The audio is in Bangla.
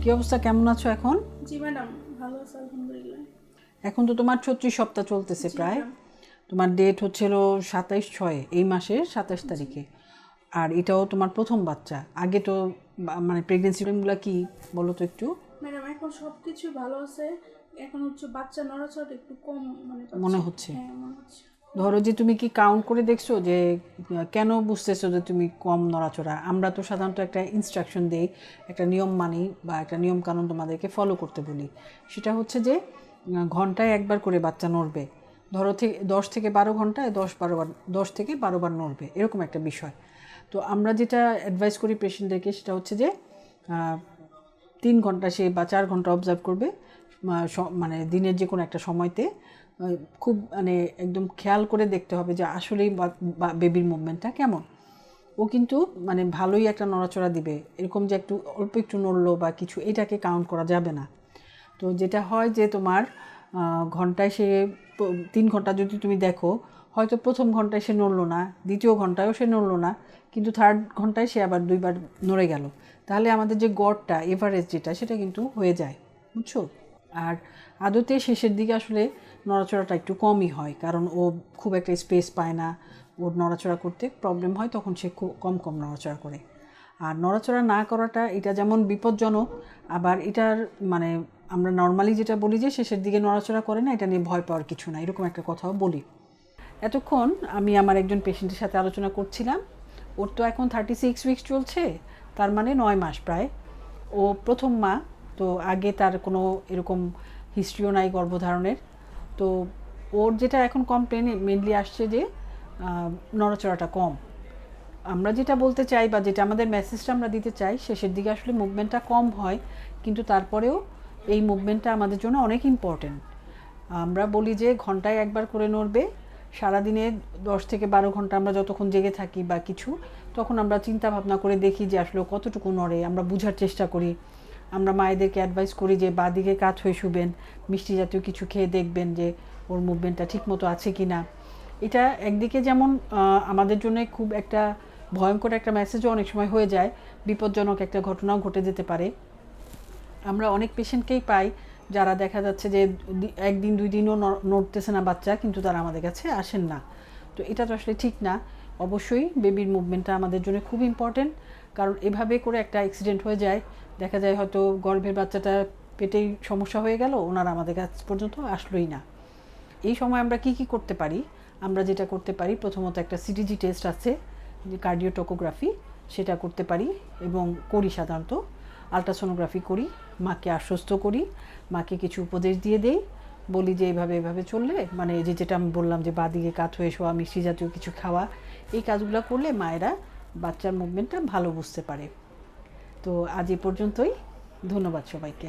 কি অবস্থা, কেমন আছো এখন? জি ম্যাডাম, ভালো আছি আলহামদুলিল্লাহ। এখন তো তোমার 36 সপ্তাহ চলতেছে প্রায়। তোমার ডেট হচ্ছিল 27/6 এই মাসের 27 তারিখে। আর এটাও তোমার প্রথম বাচ্চা। আগে তো মানে প্রেগনেন্সি টাইমগুলো কি বলো তো একটু। ম্যাডাম এখন সব কিছু ভালো আছে, এখন হচ্ছে বাচ্চা নড়াচড়াটা একটু কম মনে পাচ্ছি। হচ্ছে? হ্যাঁ মনে হচ্ছে। ধরো যে তুমি কি কাউন্ট করে দেখছো যে কেন বুঝতেছো যে তুমি কম নড়াচড়া? আমরা তো সাধারণত একটা ইনস্ট্রাকশন দিই, একটা নিয়ম মানি বা একটা নিয়ম কানুন তোমাদেরকে ফলো করতে বলি। সেটা হচ্ছে যে ঘন্টায় একবার করে বাচ্চা নড়বে। ধরো 10 থেকে 12 ঘন্টায় 10 থেকে 12 বার নড়বে, এরকম একটা বিষয়। তো আমরা যেটা অ্যাডভাইস করি পেশেন্টদেরকে সেটা হচ্ছে যে 3 ঘন্টা সে বা 4 ঘন্টা অবজার্ভ করবে, মানে দিনের যে কোনো একটা সময়তে খুব মানে একদম খেয়াল করে দেখতে হবে যে আসলেই বেবির মুভমেন্টটা কেমন। ও কিন্তু মানে ভালোই একটা নড়াচড়া দিবে, এরকম যে একটু অল্প একটু নড়লো বা কিছু, এটাকে কাউন্ট করা যাবে না। তো যেটা হয় যে তোমার ঘন্টায় সে 3 ঘন্টা যদি তুমি দেখো, হয়তো প্রথম ঘন্টায় সে নড়লো না, দ্বিতীয় ঘন্টায়ও সে নড়লো না, কিন্তু থার্ড ঘন্টায় সে আবার 2বার নড়ে গেল। তাহলে আমাদের যে গড়টা এভারেজ যেটা সেটা কিন্তু হয়ে যায়, বুঝছো? আর আদতে শেষের দিকে আসলে নড়াচড়াটা একটু কমই হয়, কারণ ও খুব একটা স্পেস পায় না, ওর নড়াচড়া করতে প্রবলেম হয়, তখন সে খুব কম কম নড়াচড়া করে। আর নড়াচড়া না করাটা এটা যেমন বিপজ্জনক, আবার এটার মানে আমরা নর্মালি যেটা বলি যে শেষের দিকে নড়াচড়া করে না, এটা নিয়ে ভয় পাওয়ার কিছু না, এরকম একটা কথাও বলি। এতক্ষণ আমি আমার একজন পেশেন্টের সাথে আলোচনা করছিলাম। ওর তো এখন 36 উইকস চলছে, তার মানে 9 মাস প্রায়। ও প্রথম মা, তো আগে তার কোনো এরকম হিস্ট্রিও নাই গর্ভধারণের। তো ওর যেটা এখন কমপ্লেন মেনলি আসছে যে নড়াচড়াটা কম। আমরা যেটা বলতে চাই বা যেটা আমাদের মেসেজটা আমরা দিতে চাই, শেষের দিকে আসলে মুভমেন্টটা কম হয়, কিন্তু তারপরেও এই মুভমেন্টটা আমাদের জন্য অনেক ইম্পর্টেন্ট। আমরা বলি যে ঘন্টায় একবার করে নড়বে। সারাদিনে 10 থেকে 12 ঘন্টা আমরা যতক্ষণ জেগে থাকি বা কিছু, তখন আমরা চিন্তা ভাবনা করে দেখি যে আসলে কতটুকু নড়ে, আমরা বোঝার চেষ্টা করি। আমরা মায়েদেরকে অ্যাডভাইস করি যে বাঁদিকে কাত হয়ে শুবেন, মিষ্টি জাতীয় কিছু খেয়ে দেখবেন যে ওর মুভমেন্টটা ঠিক মতো আছে কি না। এটা একদিকে যেমন আমাদের জন্য খুব একটা ভয়ঙ্কর একটা মেসেজও অনেক সময় হয়ে যায়, বিপজ্জনক একটা ঘটনাও ঘটে যেতে পারে। আমরা অনেক পেশেন্টকেই পাই যারা দেখা যাচ্ছে যে একদিন 2 দিনও নড়তেছে না বাচ্চা, কিন্তু তারা আমাদের কাছে আসেন না। তো এটা তো আসলে ঠিক না। অবশ্যই বেবির মুভমেন্টটা আমাদের জন্য খুব ইম্পর্টেন্ট, কারণ এভাবে করে একটা অ্যাক্সিডেন্ট হয়ে যায়, দেখা যায় হয়তো গর্ভের বাচ্চাটা পেটেই সমস্যা হয়ে গেল, ওনারা আমাদের কাছ পর্যন্ত আসলোই না। এই সময় আমরা কি কি করতে পারি? আমরা যেটা করতে পারি, প্রথমত একটা সিটিজি টেস্ট আছে, যে কার্ডিওটোকোগ্রাফি, সেটা করতে পারি এবং করি সাধারণত। আলট্রাসোনোগ্রাফি করি, মাকে আশ্বস্ত করি, মাকে কিছু উপদেশ দিয়ে দেই, বলি যে এভাবে এভাবে চললে, মানে যেটা আমি বললাম যে বাঁদিকে কাত হয়ে শোয়া, মিষ্টি জাতীয় কিছু খাওয়া, এই কাজগুলো করলে মায়েরা বাচ্চার মুভমেন্টটা ভালো বুঝতে পারে। তো আজ এই পর্যন্তই। ধন্যবাদ সবাইকে।